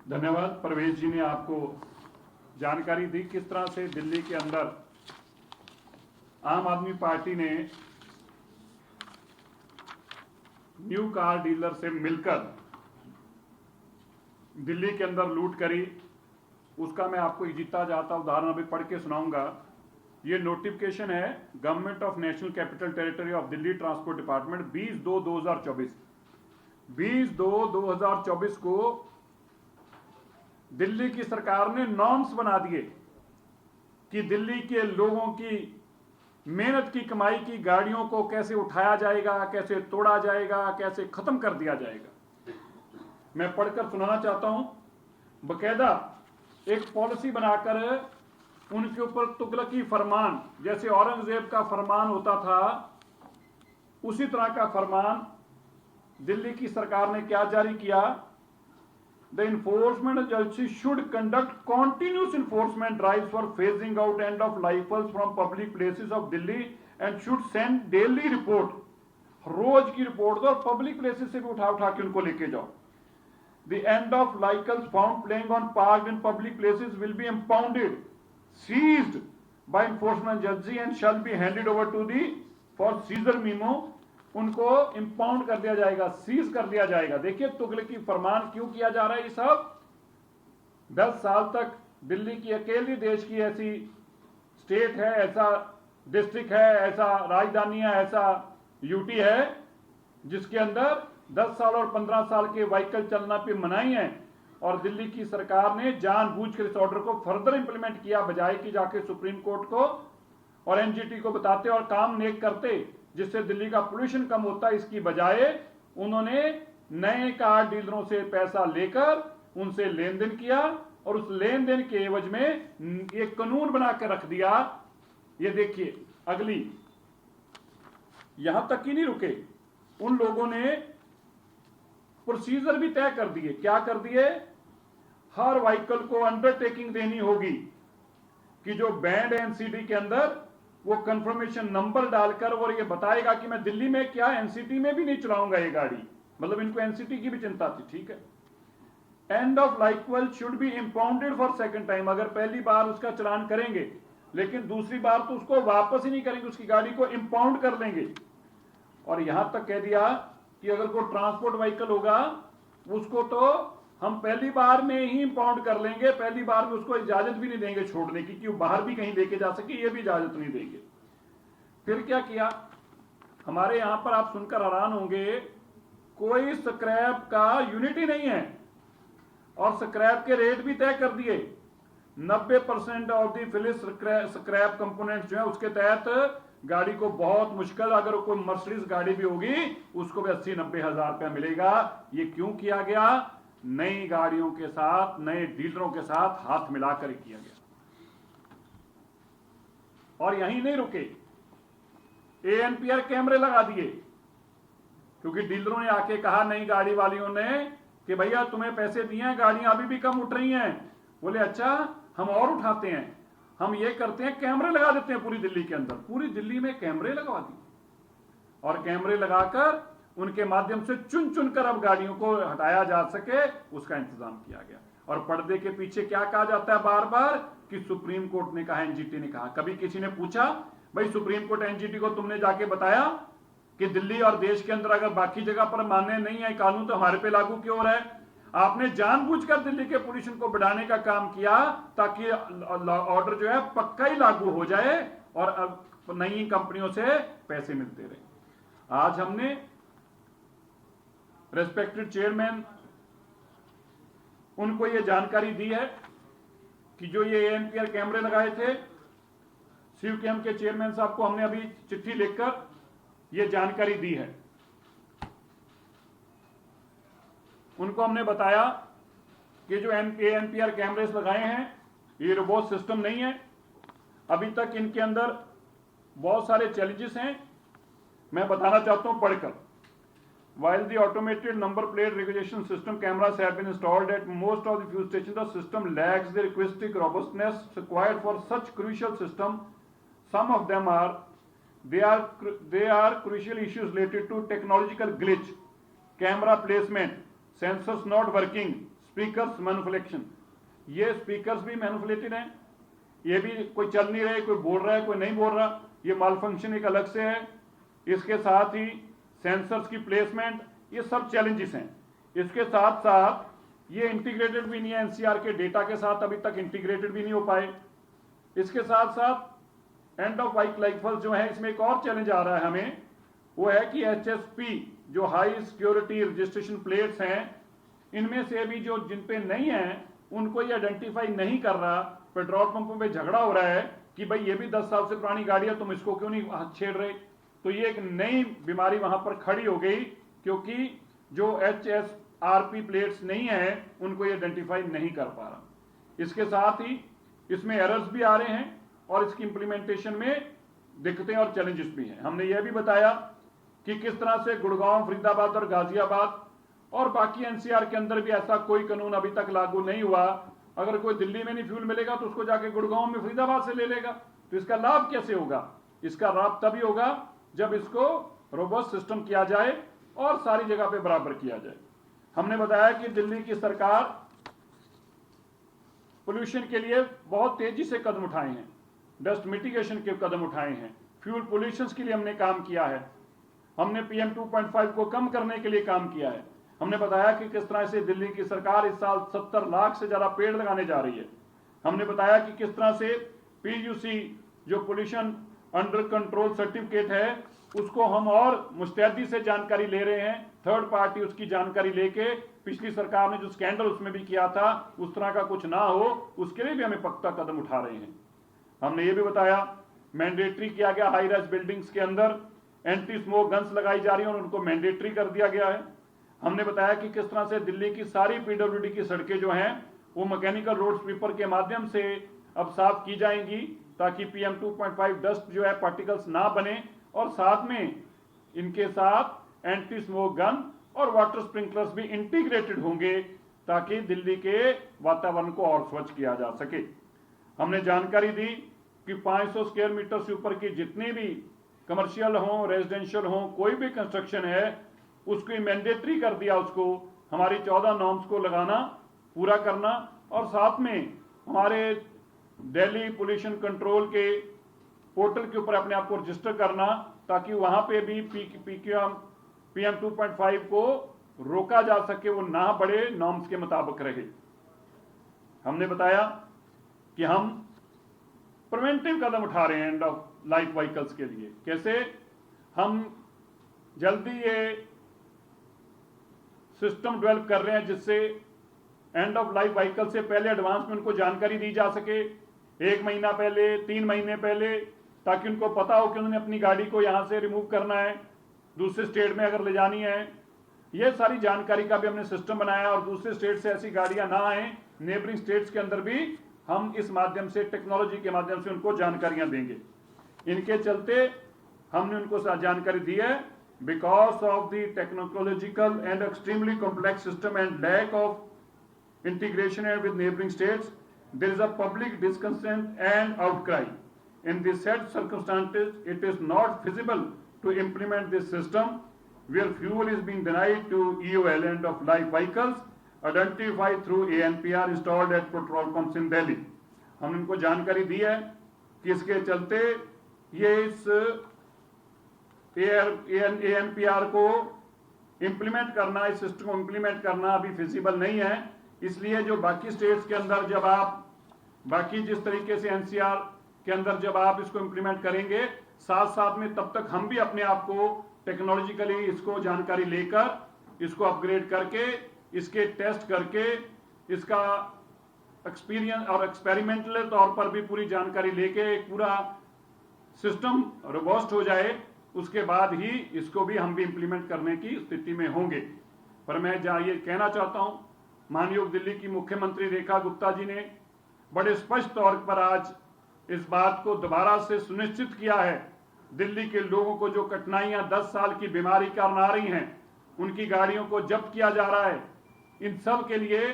धन्यवाद। परवेज जी ने आपको जानकारी दी किस तरह से दिल्ली के अंदर आम आदमी पार्टी ने न्यू कार डीलर से मिलकर दिल्ली के अंदर लूट करी। उसका मैं आपको जीता जाता उदाहरण अभी पढ़ के सुनाऊंगा। ये नोटिफिकेशन है government of national capital territory of Delhi transport department 20/2/2024। 20/2/2024 को दिल्ली की सरकार ने नॉर्म्स बना दिए कि दिल्ली के लोगों की मेहनत की कमाई की गाड़ियों को कैसे उठाया जाएगा, कैसे तोड़ा जाएगा, कैसे खत्म कर दिया जाएगा। मैं पढ़कर सुनाना चाहता हूं। बकायदा एक पॉलिसी बनाकर उनके ऊपर तुगलकी फरमान, जैसे औरंगजेब का फरमान होता था, उसी तरह का फरमान दिल्ली की सरकार ने क्या जारी किया। The enforcement agency should conduct continuous enforcement drives for phasing out end of lifes from public places of Delhi and should send daily report। रोज की रिपोर्ट दो और पब्लिक प्लेसेस से भी उठा के उनको लेके जाओ। The end of vehicles found playing on parked in public places will be impounded, seized by enforcement agency and shall be handed over to the for seizure memo। उनको इंपाउंड कर दिया जाएगा, सीज कर दिया जाएगा। देखिए तुगलकी फरमान क्यों किया जा रहा है। ये सब 10 साल तक दिल्ली की अकेली देश की ऐसी स्टेट है, ऐसा डिस्ट्रिक्ट है, ऐसा राजधानी है, ऐसा यूटी है जिसके अंदर 10 साल और 15 साल के व्हीकल चलना पे मनाही है। और दिल्ली की सरकार ने जानबूझकर इस ऑर्डर को फर्दर इंप्लीमेंट किया, बजाय कि जाके सुप्रीम कोर्ट को और एनजीटी को बताते और काम नेक करते जिससे दिल्ली का पोल्यूशन कम होता। इसकी बजाय उन्होंने नए कार डीलरों से पैसा लेकर उनसे लेन देन किया और उस लेन देन के एवज में एक कानून बना के रख दिया। ये देखिए अगली, यहां तक ही नहीं रुके, उन लोगों ने प्रोसीजर भी तय कर दिए। क्या कर दिए, हर व्हीकल को अंडरटेकिंग देनी होगी कि जो बैंड एनसीडी के अंदर वो कंफर्मेशन नंबर डालकर और ये बताएगा कि मैं दिल्ली में क्या एनसीटी में भी नहीं चलाऊंगा ये गाड़ी। मतलब इनको एनसीटी की भी चिंता थी। ठीक है। And of liquor should be impounded for second time. अगर पहली बार उसका चलान करेंगे लेकिन दूसरी बार तो उसको वापस ही नहीं करेंगे, उसकी गाड़ी को इंपाउंड कर लेंगे। और यहां तक कह दिया कि अगर कोई ट्रांसपोर्ट व्हीकल होगा उसको तो हम पहली बार में ही इंपाउंड कर लेंगे, पहली बार में उसको इजाजत भी नहीं देंगे छोड़ने की कि वो बाहर भी कहीं लेके जा सके, ये भी इजाजत नहीं देंगे। फिर क्या किया, हमारे यहां पर आप सुनकर हैरान होंगे, कोई स्क्रैप का यूनिट ही नहीं है और स्क्रैप के रेट भी तय कर दिए। 90% of the finish scrap components जो है उसके तहत गाड़ी को बहुत मुश्किल, अगर कोई मर्सिडीज गाड़ी भी होगी उसको भी 80-90 हजार रुपया मिलेगा। ये क्यों किया गया, नई गाड़ियों के साथ नए डीलरों के साथ हाथ मिलाकर किया गया। और यहीं नहीं रुके, एएनपीआर कैमरे लगा दिए क्योंकि डीलरों ने आके कहा नई गाड़ी वालियों ने कि भैया तुम्हें पैसे दिए हैं, गाड़ियां अभी भी कम उठ रही हैं। बोले अच्छा हम और उठाते हैं, हम ये करते हैं कैमरे लगा देते हैं पूरी दिल्ली के अंदर। पूरी दिल्ली में कैमरे लगवा दिए और कैमरे लगाकर उनके माध्यम से चुन चुन कर अब गाड़ियों को हटाया जा सके उसका इंतजाम किया गया। और पर्दे के पीछे क्या कहा जाता है बार बार कि सुप्रीम कोर्ट ने कहा, एनजीटी ने कहा। कभी किसी ने पूछा भाई सुप्रीम कोर्ट एनजीटी को तुमने जाके बताया कि दिल्ली और देश के अंदर अगर बाकी जगह पर मान्य नहीं है कानून तो हमारे पे लागू क्यों हो रहा है। आपने जानबूझकर दिल्ली के पोल्यूशन को बढ़ाने का काम किया ताकि ऑर्डर जो है पक्का ही लागू हो जाए और अब नई कंपनियों से पैसे मिलते रहे। आज हमने रेस्पेक्टेड चेयरमैन उनको यह जानकारी दी है कि जो ये एएनपीआर कैमरे लगाए थे, सीयूकेएम के चेयरमैन साहब को हमने अभी चिट्ठी लिखकर यह जानकारी दी है। उनको हमने बताया कि जो एएनपीआर कैमरेस लगाए हैं ये रोबोट सिस्टम नहीं है, अभी तक इनके अंदर बहुत सारे चैलेंजेस हैं। मैं बताना चाहता हूं पढ़कर। While the automated number plate recognition system cameras have been installed at most of the fuel stations, the system lacks the requisite robustness required for such crucial system. Some of them are crucial issues related to technological glitch, camera placement, sensors not working, speakers manufacturing, ये speakers भी manufactured हैं, ये भी कोई चल नहीं रहे, कोई बोल रहा है कोई नहीं बोल रहा, ये माल फंक्शन एक अलग से है। इसके साथ ही सेंसर्स की प्लेसमेंट, ये सब चैलेंजेस हैं। इसके साथ साथ ये इंटीग्रेटेड भी नहीं है, एनसीआर के डेटा के साथ अभी तक इंटीग्रेटेड भी नहीं हो पाए। इसके साथ साथ एंड ऑफ लाइफ व्हीकल्स जो है, इसमें एक और चैलेंज आ रहा है हमें, वो है कि एचएसपी जो हाई सिक्योरिटी रजिस्ट्रेशन प्लेट्स हैं, इनमें से भी जो जिन पे नहीं है उनको ये आइडेंटिफाई नहीं कर रहा। पेट्रोल पंपों पे झगड़ा हो रहा है कि भाई ये भी 10 साल से पुरानी गाड़ी है, तुम इसको क्यों नहीं हाथ छेड़ रहे। तो ये एक नई बीमारी वहां पर खड़ी हो गई, क्योंकि जो HSRP प्लेट्स नहीं है उनको ये आइडेंटिफाई नहीं कर पा रहा। इसके साथ ही इसमें एरर्स भी आ रहे हैं और इसकी इंप्लीमेंटेशन में दिक्कतें और चैलेंजेस भी हैं। हमने यह भी बताया कि किस तरह से गुड़गांव, फरीदाबाद और गाजियाबाद और बाकी एनसीआर के अंदर भी ऐसा कोई कानून अभी तक लागू नहीं हुआ। अगर कोई दिल्ली में नहीं फ्यूल मिलेगा तो उसको जाके गुड़गांव में, फरीदाबाद से ले लेगा। तो इसका लाभ कैसे होगा? इसका लाभ तभी होगा जब इसको रोबस्ट सिस्टम किया जाए और सारी जगह पे बराबर किया जाए। हमने बताया कि दिल्ली की सरकार पोल्यूशन के लिए बहुत तेजी से कदम उठाए हैं, डस्ट मिटिगेशन के कदम उठाए हैं, फ्यूल पोल्यूशन के लिए हमने काम किया है, हमने PM 2.5 को कम करने के लिए काम किया है। हमने बताया कि किस तरह से दिल्ली की सरकार इस साल 70 लाख से ज्यादा पेड़ लगाने जा रही है। हमने बताया कि किस तरह से PUC जो पोल्यूशन अंडर कंट्रोल सर्टिफिकेट है, उसको हम और मुस्तैदी से जानकारी ले रहे हैं, थर्ड पार्टी उसकी जानकारी लेके। पिछली सरकार ने जो स्कैंडल उसमें भी किया था, उस तरह का कुछ ना हो, उसके लिए भी हमें पक्का कदम उठा रहे हैं। हमने ये भी बताया मैंडेटरी किया गया, हाई राइज बिल्डिंग्स के अंदर एंटी स्मोक गन्स लगाई जा रही हैं और उनको मैंडेटरी कर दिया गया है। हमने बताया कि किस तरह से दिल्ली की सारी PWD की सड़कें जो हैं वो मैकेनिकल रोड स्वीपर के माध्यम से अब साफ की जाएंगी, ताकि PM 2.5 डस्ट जो है पार्टिकल्स ना बने, और साथ में इनके साथ एंटी स्मोक गन और वाटर स्प्रिंकलर्स भी इंटीग्रेटेड होंगे, ताकि दिल्ली के वातावरण को और स्वच्छ किया जा सके। हमने जानकारी दी कि 500 स्क्वायर मीटर से ऊपर की जितनी भी कमर्शियल हो, रेजिडेंशियल हो, कोई भी कंस्ट्रक्शन है, उसको मैंडेटरी कर दिया, उसको हमारी 14 नॉर्म्स को लगाना, पूरा करना, और साथ में हमारे दिल्ली पोल्यूशन कंट्रोल के पोर्टल के ऊपर अपने आप को रजिस्टर करना, ताकि वहां पे भी PM 2.5 को रोका जा सके, वो ना बढ़े, नॉर्म्स के मुताबिक रहे। हमने बताया कि हम प्रिवेंटिव कदम उठा रहे हैं एंड ऑफ लाइफ व्हीकल्स के लिए। कैसे? हम जल्दी ये सिस्टम डेवलप कर रहे हैं जिससे एंड ऑफ लाइफ व्हीकल से पहले एडवांस में उनको जानकारी दी जा सके, 1 महीना पहले, 3 महीने पहले, ताकि उनको पता हो कि उन्होंने अपनी गाड़ी को यहां से रिमूव करना है, दूसरे स्टेट में अगर ले जानी है। ये सारी जानकारी का भी हमने सिस्टम बनाया, और दूसरे स्टेट से ऐसी गाड़ियां ना आए, नेबरिंग स्टेट्स के अंदर भी हम इस माध्यम से, टेक्नोलॉजी के माध्यम से उनको जानकारियां देंगे। इनके चलते हमने उनको जानकारी दी है, because of the technological and extremely complex system and lack of integration with neighboring states, there is a public discontent and outcry. In these said circumstances, it is not feasible to implement this system where fuel is being denied to EOL end of life vehicles identified through ANPR installed at petrol pumps in Delhi. हमने उनको जानकारी दी है कि इसके चलते ये इस ANPR को इंप्लीमेंट करना, इस सिस्टम को इंप्लीमेंट करना अभी फिजिबल नहीं है। इसलिए जो बाकी स्टेट्स के अंदर, जब आप बाकी जिस तरीके से NCR के अंदर जब आप इसको इंप्लीमेंट करेंगे, साथ साथ में तब तक हम भी अपने आप को टेक्नोलॉजिकली इसको जानकारी लेकर, इसको अपग्रेड करके, इसके टेस्ट करके, इसका एक्सपीरियंस और एक्सपेरिमेंटल तौर पर भी पूरी जानकारी लेके एक पूरा सिस्टम रोबस्ट हो जाए, उसके बाद ही इसको भी हम भी इंप्लीमेंट करने की स्थिति में होंगे। पर मैं ये कहना चाहता हूं, माननीय दिल्ली की मुख्यमंत्री रेखा गुप्ता जी ने बड़े स्पष्ट तौर पर आज इस बात को दोबारा से सुनिश्चित किया है, दिल्ली के लोगों को जो कठिनाइयां 10 साल की बीमारी कारण आ रही हैं, उनकी गाड़ियों को जब्त किया जा रहा है, इन सब के लिए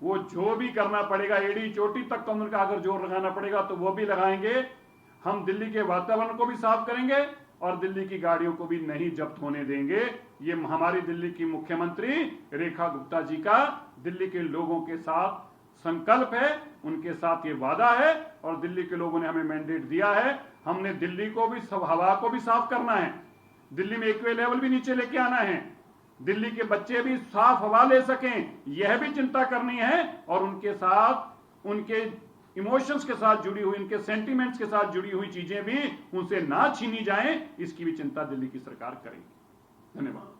वो जो भी करना पड़ेगा, एड़ी चोटी तक तो उनका अगर जोर लगाना पड़ेगा तो वो भी लगाएंगे। हम दिल्ली के वातावरण को भी साफ करेंगे और दिल्ली की गाड़ियों को भी नहीं जब्त होने देंगे। ये हमारी दिल्ली की मुख्यमंत्री रेखा गुप्ता जी का दिल्ली के लोगों के साथ संकल्प है, उनके साथ ये वादा है और दिल्ली के लोगों ने हमें मैंडेट दिया है। हमने दिल्ली को भी हवा को भी साफ करना है, दिल्ली में एक्वे लेवल भी नीचे लेके आना है, दिल्ली के बच्चे भी साफ हवा ले सकें, यह भी चिंता करनी है और उनके साथ उनके इमोशंस के साथ जुड़ी हुई, उनके सेंटिमेंट्स के साथ जुड़ी हुई चीजें भी उनसे ना छीनी जाएं, इसकी भी चिंता दिल्ली की सरकार करेगी। धन्यवाद।